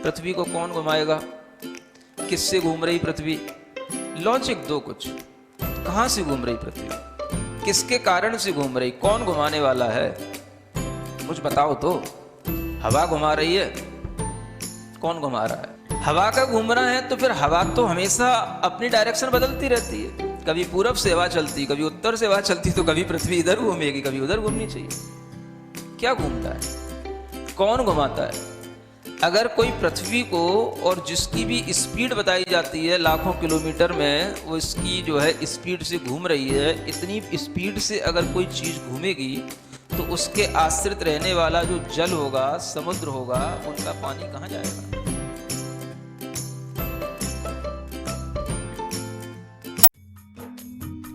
पृथ्वी को कौन घुमाएगा, किससे घूम रही पृथ्वी, लॉजिक दो कुछ, कहां से घूम रही पृथ्वी, किसके कारण से घूम रही, कौन घुमाने वाला है, कुछ बताओ तो। हवा घुमा रही है, कौन घुमा रहा है, हवा का घूमना है तो फिर हवा तो हमेशा अपनी डायरेक्शन बदलती रहती है, कभी पूरब से हवा चलती, कभी उत्तर से हवा चलती, तो कभी पृथ्वी इधर घूमेगी, कभी उधर घूमनी चाहिए। क्या घूमता है, कौन घुमाता है? अगर कोई पृथ्वी को, और जिसकी भी स्पीड बताई जाती है लाखों किलोमीटर में, वो इसकी जो है स्पीड से घूम रही है, इतनी स्पीड से अगर कोई चीज़ घूमेगी तो उसके आश्रित रहने वाला जो जल होगा, समुद्र होगा, उनका पानी कहाँ जाएगा?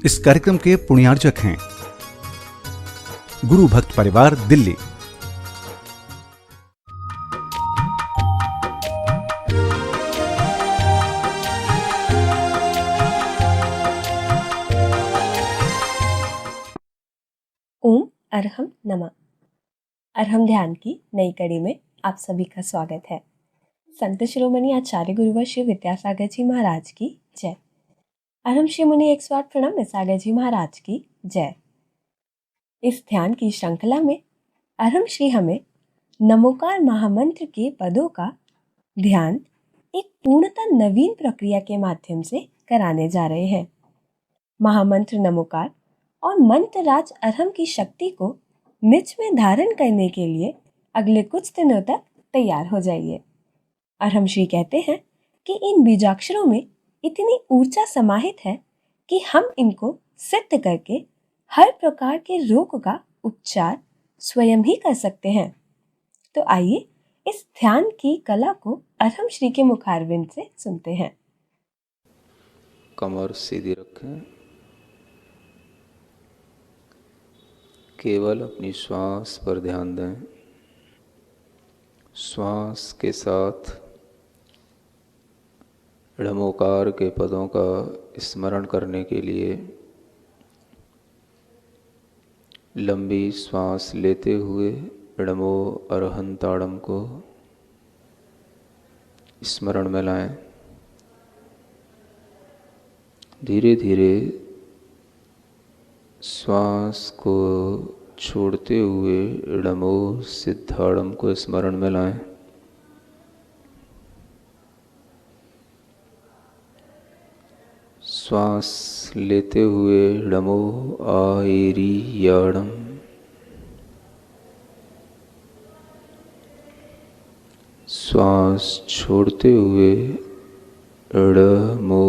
इस कार्यक्रम के पुण्यार्चक हैं गुरु भक्त परिवार, दिल्ली। ओम अरहम नमः। अरहम ध्यान की नई कड़ी में आप सभी का स्वागत है। संत शिरोमणि आचार्य गुरुवर श्री विद्यासागर जी महाराज की जय। अरहम श्री मुनि 108 प्रणाम विसागर जी महाराज की जय। इस ध्यान की श्रृंखला में अरहम श्री हमें नमोकार महामंत्र के पदों का ध्यान एक पूर्णतः नवीन प्रक्रिया के माध्यम से कराने जा रहे हैं। महामंत्र नमोकार और मंत्र राज अरहम की शक्ति को निज में धारण करने के लिए अगले कुछ दिनों तक तैयार हो जाइए। अरहम श्री कहते हैं कि इन बीजाक्षरों में इतनी ऊर्जा समाहित है कि हम इनको सिद्ध करके हर प्रकार के रोग का उपचार स्वयं ही कर सकते हैं। तो आइए इस ध्यान की कला को अरहम श्री के मुखारविंद से सुनते हैं। कमर सीधी रखें, केवल अपनी श्वास पर ध्यान दें। श्वास के साथ णमोकार के पदों का स्मरण करने के लिए लंबी श्वास लेते हुए णमो अरहंताड़म को स्मरण में लाएं। धीरे धीरे श्वास को छोड़ते हुए णमो सिद्धाड़म को स्मरण में लाएं। श्वास लेते हुए णमो आयरीयाणम, श्वास छोड़ते हुए णमो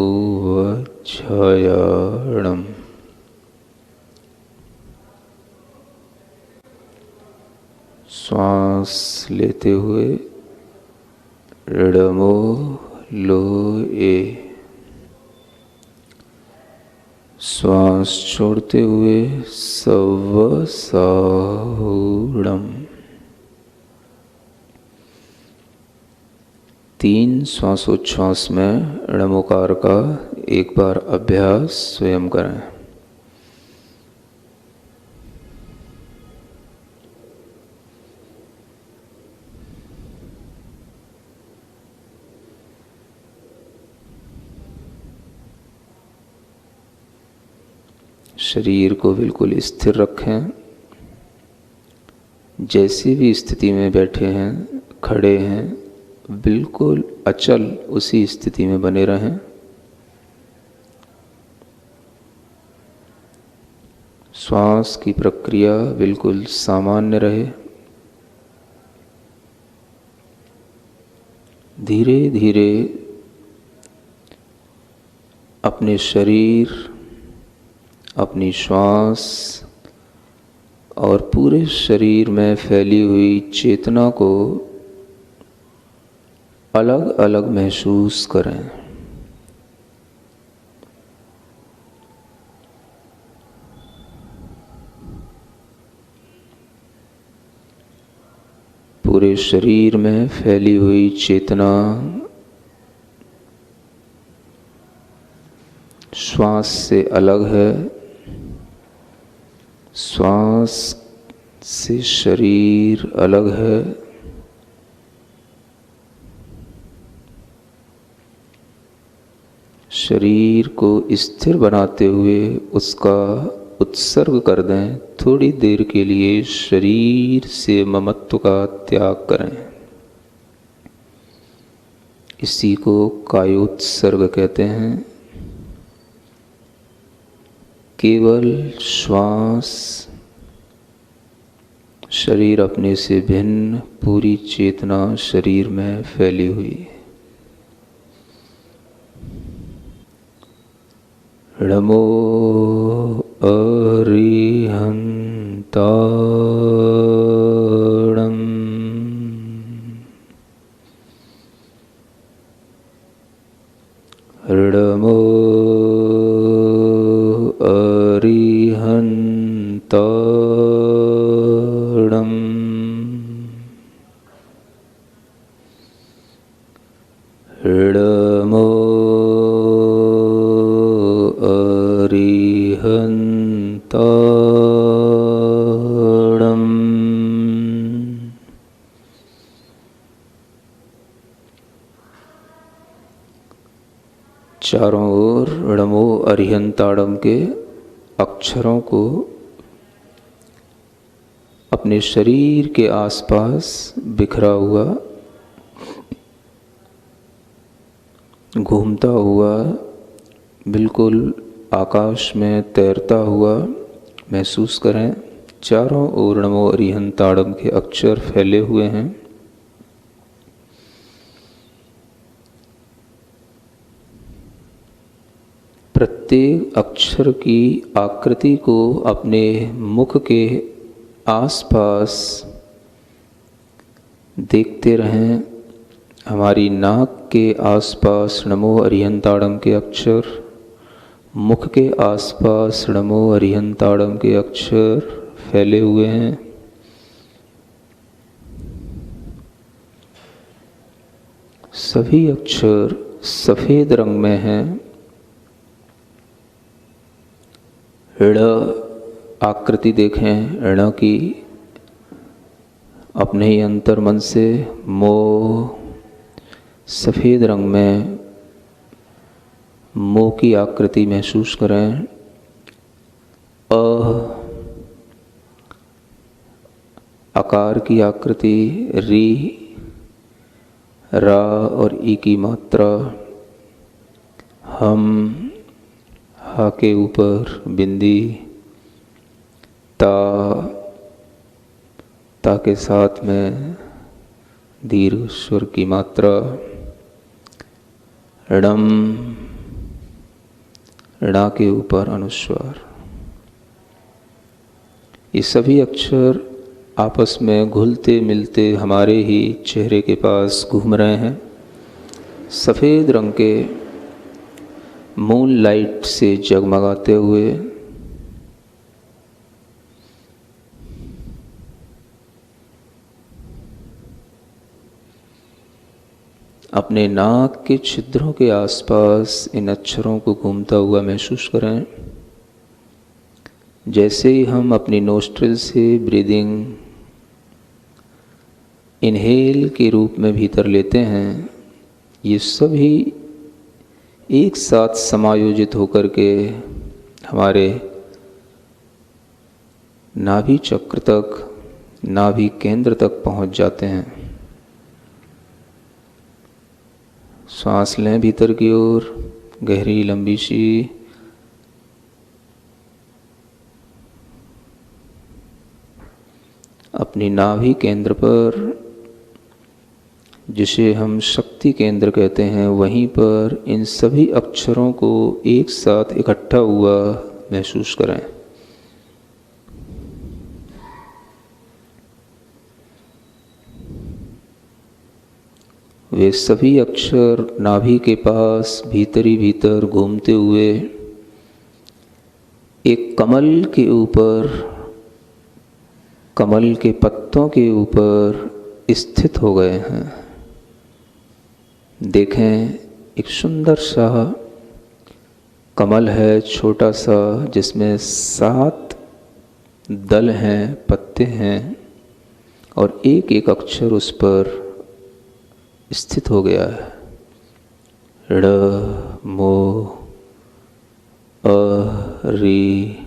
उवच्छायाणम। श्वास लेते हुए णमो लोए, श्वास छोड़ते हुए सवसाहुणम। 3 श्वासोच्छ्वास में णमोकार का एक बार अभ्यास स्वयं करें। शरीर को बिल्कुल स्थिर रखें। जैसी भी स्थिति में बैठे हैं, खड़े हैं, बिल्कुल अचल उसी स्थिति में बने रहें। श्वास की प्रक्रिया बिल्कुल सामान्य रहे। धीरे धीरे अपने शरीर, अपनी श्वास और पूरे शरीर में फैली हुई चेतना को अलग अलग महसूस करें। पूरे शरीर में फैली हुई चेतना श्वास से अलग है, श्वास से शरीर अलग है, शरीर को स्थिर बनाते हुए उसका उत्सर्ग कर दें। थोड़ी देर के लिए शरीर से ममत्व का त्याग करें। इसी को कायोत्सर्ग कहते हैं। केवल श्वास, शरीर अपने से भिन्न, पूरी चेतना शरीर में फैली हुई। नमो अरिहंताणम्। नमो अरिहंताणम्। नमो अरिहंताणम्। चारों ओर नमो अरिहंताणम् के अक्षरों को अपने शरीर के आसपास बिखरा हुआ, घूमता हुआ, बिल्कुल आकाश में तैरता हुआ महसूस करें। चारों ओर नमो अरिहंताणम् के अक्षर फैले हुए हैं। प्रत्येक अक्षर की आकृति को अपने मुख के आसपास देखते रहें। हमारी नाक के आसपास नमो अरिहंताणम् के अक्षर, मुख के आसपास नमो अरिहंताणम् के अक्षर फैले हुए हैं। सभी अक्षर सफेद रंग में हैं। ऋण आकृति देखें ऋण की, अपने ही अंतर मन से मोह, सफेद रंग में मोह की आकृति महसूस करें। आकार की आकृति, री, रा और ई की मात्रा, हम, हा के ऊपर बिंदी, ता के साथ में दीर्घ स्वर की मात्रा, णम, णा के ऊपर अनुस्वार। ये सभी अक्षर आपस में घुलते मिलते हमारे ही चेहरे के पास घूम रहे हैं। सफ़ेद रंग के मून लाइट से जगमगाते हुए अपने नाक के छिद्रों के आसपास इन अक्षरों को घूमता हुआ महसूस करें। जैसे ही हम अपनी नोस्ट्रिल से ब्रीदिंग इनहेल के रूप में भीतर लेते हैं, ये सभी एक साथ समायोजित होकर के हमारे नाभि चक्र तक, नाभि केंद्र तक पहुंच जाते हैं। सांस लें भीतर की ओर, गहरी लंबी सी। अपनी नाभि केंद्र पर, जिसे हम शक्ति केंद्र कहते हैं, वहीं पर इन सभी अक्षरों को एक साथ इकट्ठा हुआ महसूस करें। वे सभी अक्षर नाभि के पास भीतर ही भीतर घूमते हुए एक कमल के ऊपर, कमल के पत्तों के ऊपर स्थित हो गए हैं। देखें, एक सुंदर सा कमल है, छोटा सा, जिसमें 7 दल हैं, पत्ते हैं, और एक एक अक्षर उस पर स्थित हो गया है। ड़, मो अरिहंताणम्।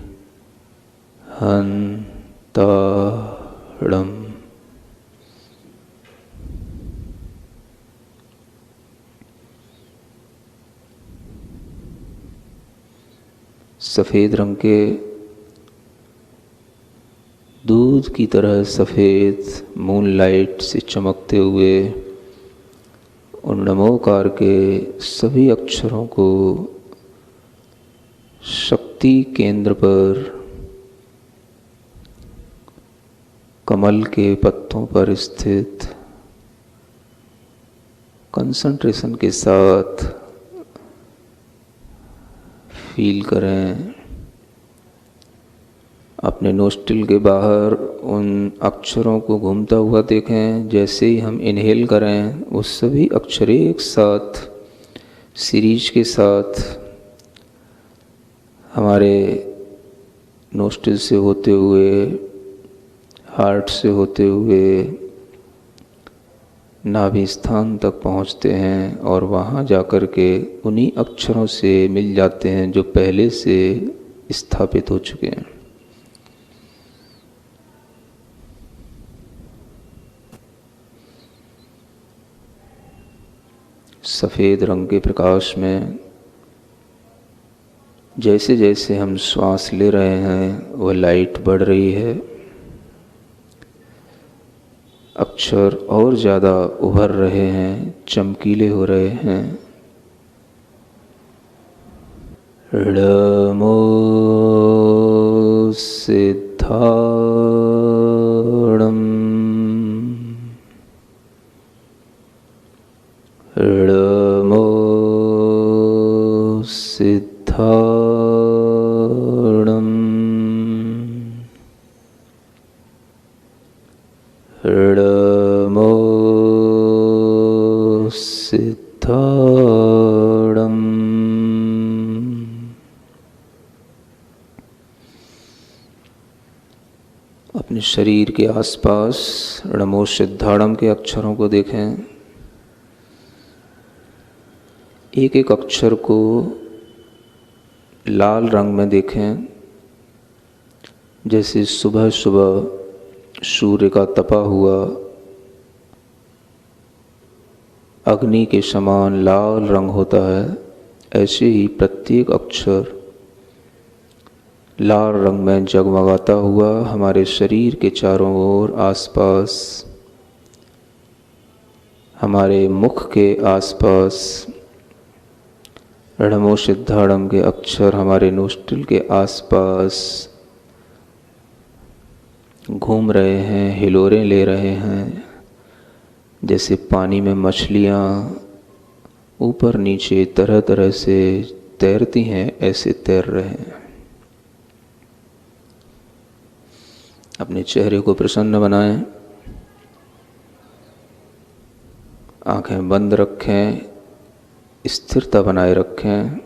सफ़ेद रंग के दूध की तरह सफ़ेद मूनलाइट से चमकते हुए उन नमोकार के सभी अक्षरों को शक्ति केंद्र पर कमल के पत्तों पर स्थित कंसंट्रेशन के साथ फील करें। अपने नोस्ट्रिल के बाहर उन अक्षरों को घूमता हुआ देखें। जैसे ही हम इनहेल करें वो सभी अक्षर एक साथ सीरीज के साथ हमारे नोस्ट्रिल से होते हुए, हार्ट से होते हुए नाभि स्थान तक पहुंचते हैं और वहां जाकर के उन्हीं अक्षरों से मिल जाते हैं जो पहले से स्थापित हो चुके हैं। सफ़ेद रंग के प्रकाश में जैसे जैसे हम श्वास ले रहे हैं वह लाइट बढ़ रही है, अक्षर और ज़्यादा उभर रहे हैं, चमकीले हो रहे हैं। णमो सिद्धाणम्, णमो सिद्धाणम्, णमो सिद्धाणम्। अपने शरीर के आसपास णमो सिद्धाणम् के अक्षरों को देखें। एक एक अक्षर को लाल रंग में देखें, जैसे सुबह सुबह सूर्य का तपा हुआ अग्नि के समान लाल रंग होता है, ऐसे ही प्रत्येक अक्षर लाल रंग में जगमगाता हुआ हमारे शरीर के चारों ओर, आसपास, हमारे मुख के आसपास णमो सिद्धाणम् के अक्षर हमारे नोस्ट्रिल के आसपास घूम रहे हैं, हिलोरें ले रहे हैं। जैसे पानी में मछलियाँ ऊपर नीचे तरह तरह से तैरती हैं, ऐसे तैर रहे हैं। अपने चेहरे को प्रसन्न बनाएं, आंखें बंद रखें, स्थिरता बनाए रखें।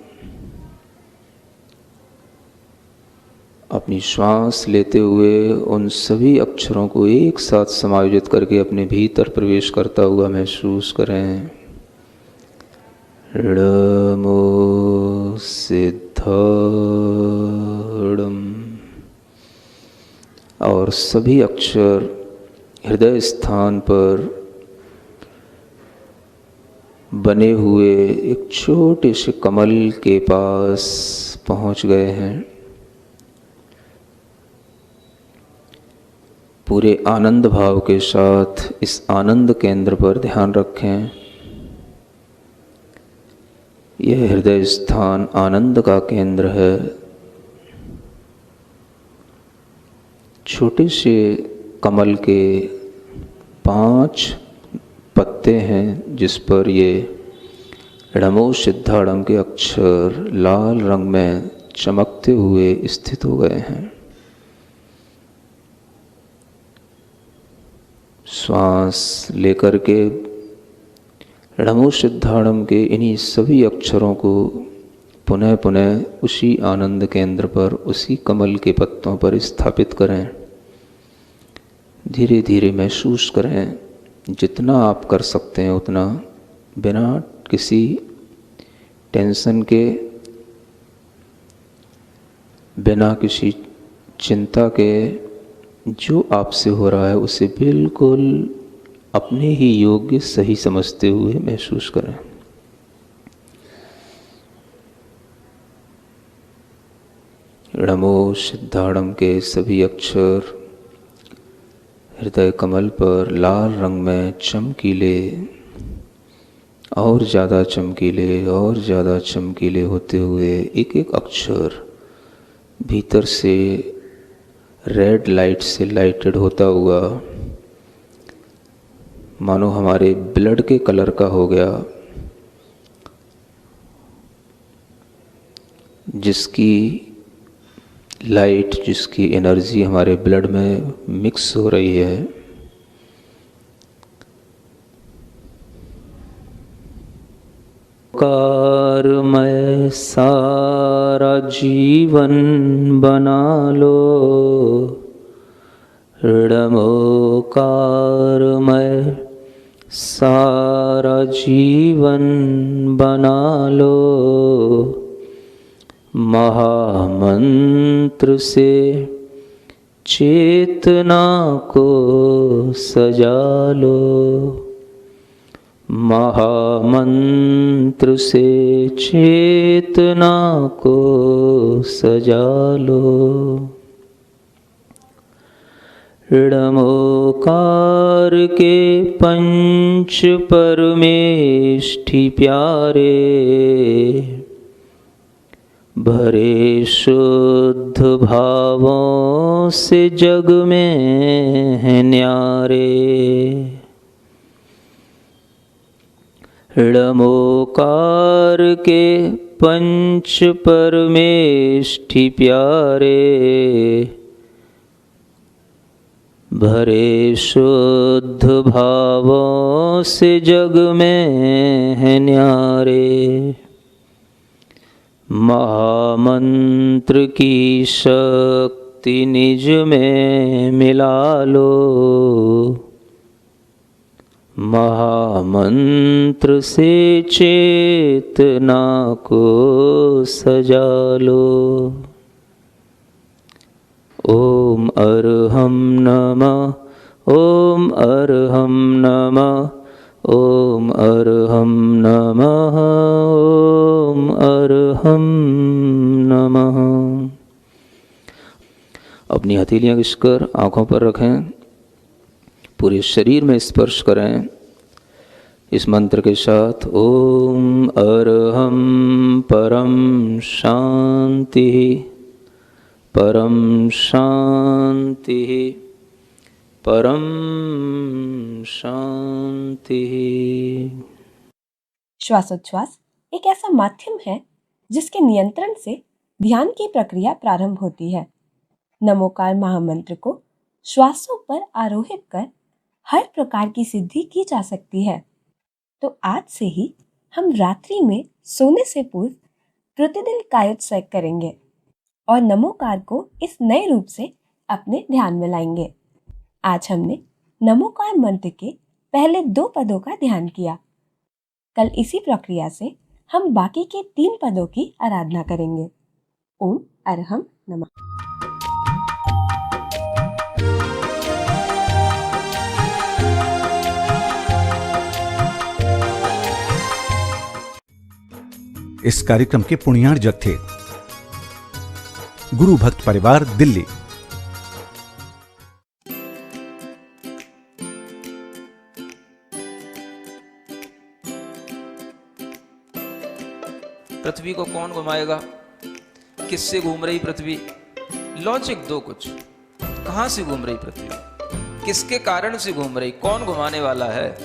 अपनी श्वास लेते हुए उन सभी अक्षरों को एक साथ समायोजित करके अपने भीतर प्रवेश करता हुआ महसूस करें। णमो सिद्धाणम्। और सभी अक्षर हृदय स्थान पर बने हुए एक छोटे से कमल के पास पहुंच गए हैं। पूरे आनंद भाव के साथ इस आनंद केंद्र पर ध्यान रखें। यह हृदय स्थान आनंद का केंद्र है। छोटे से कमल के 5 पत्ते हैं जिस पर ये णमो सिद्धाणम् के अक्षर लाल रंग में चमकते हुए स्थित हो गए हैं। श्वास लेकर के णमो सिद्धाणम् के इन्हीं सभी अक्षरों को पुनः पुनः उसी आनंद केंद्र पर, उसी कमल के पत्तों पर स्थापित करें। धीरे धीरे महसूस करें, जितना आप कर सकते हैं उतना, बिना किसी टेंशन के, बिना किसी चिंता के जो आपसे हो रहा है उसे बिल्कुल अपने ही योग्य सही समझते हुए महसूस करें। णमो सिद्धाणम के सभी अक्षर हृदय कमल पर लाल रंग में चमकीले, और ज़्यादा चमकीले और ज़्यादा चमकीले होते हुए एक एक अक्षर भीतर से रेड लाइट से लाइटेड होता हुआ मानो हमारे ब्लड के कलर का हो गया, जिसकी लाइट, जिसकी एनर्जी हमारे ब्लड में मिक्स हो रही है। कारमय सारा जीवन बना लो, णमोकारमय सारा जीवन बना लो, महामंत्र से चेतना को सजा लो, महामंत्र से चेतना को सजा लो। णमोकार के पंच परमेष्ठि प्यारे, भरे शुद्ध भावों से जग में हैं न्यारे। णमोकार के पंच परमेष्ठि प्यारे, भरे शुद्ध भावों से जग में हैं न्यारे। महामंत्र की शक्ति निज में मिला लो, महामंत्र से चेतना को सजा लो। ओम अर्हं नमः, ओम अर्हं नमः, ओम अर्हं नमः, ओम अर्हं नमः। अपनी हथेलियां घिसकर आँखों पर रखें, पूरे शरीर में स्पर्श करें इस मंत्र के साथ। ओम अर्हं परम शांति, परम शांति, परम शांति। श्वासोच्छ्वास एक ऐसा माध्यम है जिसके नियंत्रण से ध्यान की प्रक्रिया प्रारंभ होती है। नमोकार महामंत्र को श्वासों पर आरोहित कर हर प्रकार की सिद्धि की जा सकती है। तो आज से ही हम रात्रि में सोने से पूर्व प्रतिदिन कायोत्सर्ग करेंगे और नमोकार को इस नए रूप से अपने ध्यान में लाएंगे। आज हमने नमोकार मंत्र के पहले 2 पदों का ध्यान किया। कल इसी प्रक्रिया से हम बाकी के 3 पदों की आराधना करेंगे। ओम अर्हं नमः। इस कार्यक्रम के पुण्यार्जक थे गुरु भक्त परिवार, दिल्ली। पृथ्वी को कौन घुमाएगा? किससे घूम रही पृथ्वी? लॉजिक दो कुछ। कहां से घूम रही पृथ्वी? किसके कारण से घूम रही? कौन घुमाने वाला है?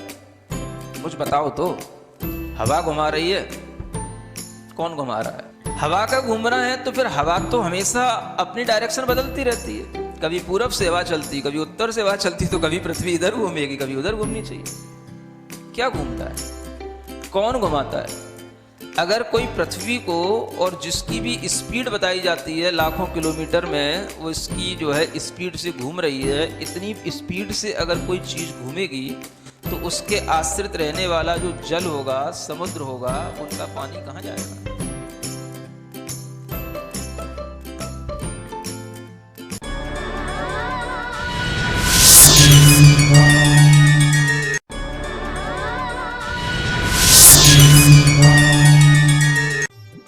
कुछ बताओ तो। हवा घुमा रही है? कौन घुमा रहा है? हवा का घूमना है तो फिर हवा तो हमेशा अपनी डायरेक्शन बदलती रहती है। कभी पूरब से हवा चलती, कभी उत्तर से हवा चलती, तो कभी पृथ्वी इधर घूमेगी, कभी उधर घूमनी चाहिए। क्या घूमता है? कौन घुमाता है? अगर कोई पृथ्वी को, और जिसकी भी स्पीड बताई जाती है लाखों किलोमीटर में, वो इसकी जो है स्पीड से घूम रही है, इतनी स्पीड से अगर कोई चीज़ घूमेगी तो उसके आश्रित रहने वाला जो जल होगा, समुद्र होगा, उनका पानी कहाँ जाएगा?